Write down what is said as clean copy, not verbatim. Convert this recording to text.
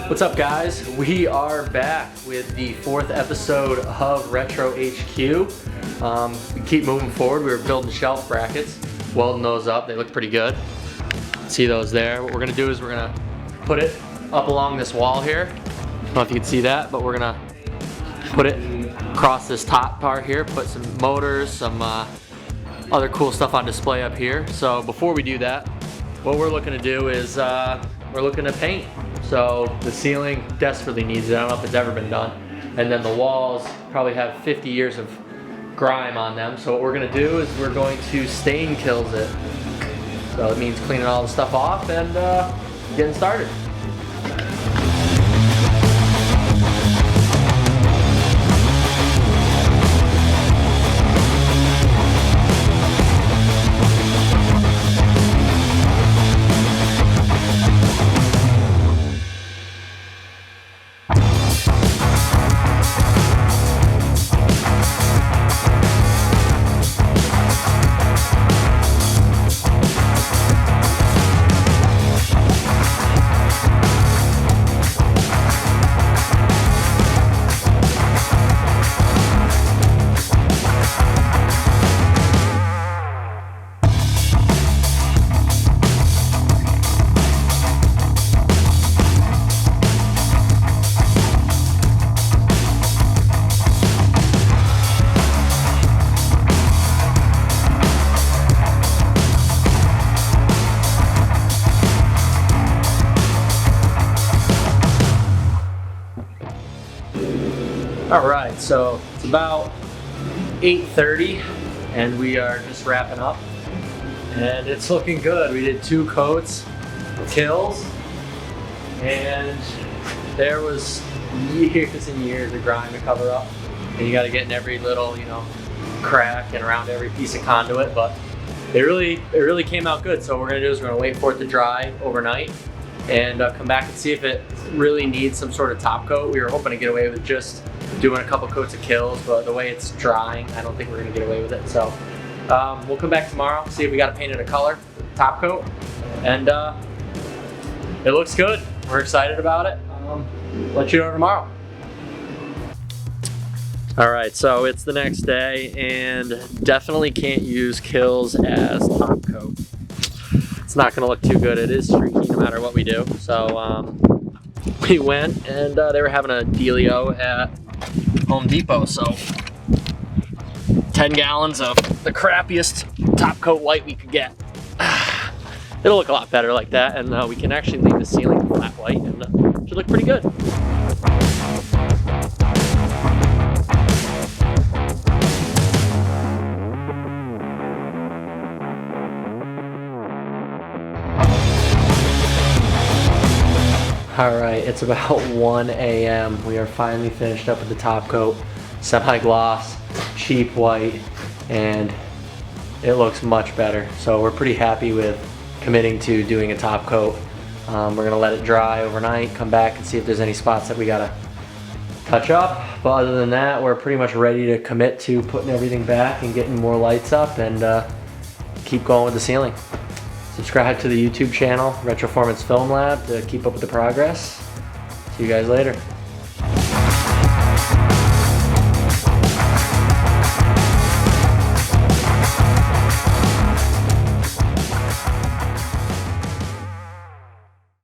What's up, guys? We are back with the 4th episode of RetroHQ. We keep moving forward. We were building shelf brackets, welding those up. They look pretty good. See those there? What we're gonna do is we're gonna put it up along this wall here. I don't know if you can see that, but we're gonna put it across this top part here, put some motors, some other cool stuff on display up here. So before we do that, what we're looking to do is we're looking to paint. So the ceiling desperately needs it. I don't know if it's ever been done. And then the walls probably have 50 years of grime on them. So what we're gonna do is we're going to stain kills it. So it means cleaning all the stuff off and getting started. Alright, so it's about 8:30 and we are just wrapping up and it's looking good. We did 2 coats, kills, and there was years and years of grime to cover up, and you got to get in every little, crack and around every piece of conduit, but it really came out good. So what we're going to do is we're going to wait for it to dry overnight and come back and see if it really needs some sort of top coat. We were hoping to get away with just doing a couple coats of kills, but the way it's drying, I don't think we're gonna get away with it. So we'll come back tomorrow, see if we got to paint it a color, top coat, and it looks good. We're excited about it. Let you know tomorrow. All right, so it's the next day and definitely can't use kills as top coat. It's not gonna look too good. It is streaky no matter what we do. So we went and they were having a dealio at Home Depot, so 10 gallons of the crappiest top coat white we could get. It'll look a lot better like that, and we can actually leave the ceiling flat white and it should look pretty good. Alright, it's about 1 a.m. We are finally finished up with the top coat, semi-gloss, cheap white, and it looks much better. So we're pretty happy with committing to doing a top coat. We're going to let it dry overnight, come back and see if there's any spots that we got to touch up. But other than that, we're pretty much ready to commit to putting everything back and getting more lights up and keep going with the ceiling. Subscribe to the YouTube channel, Retroformance Film Lab, to keep up with the progress. See you guys later.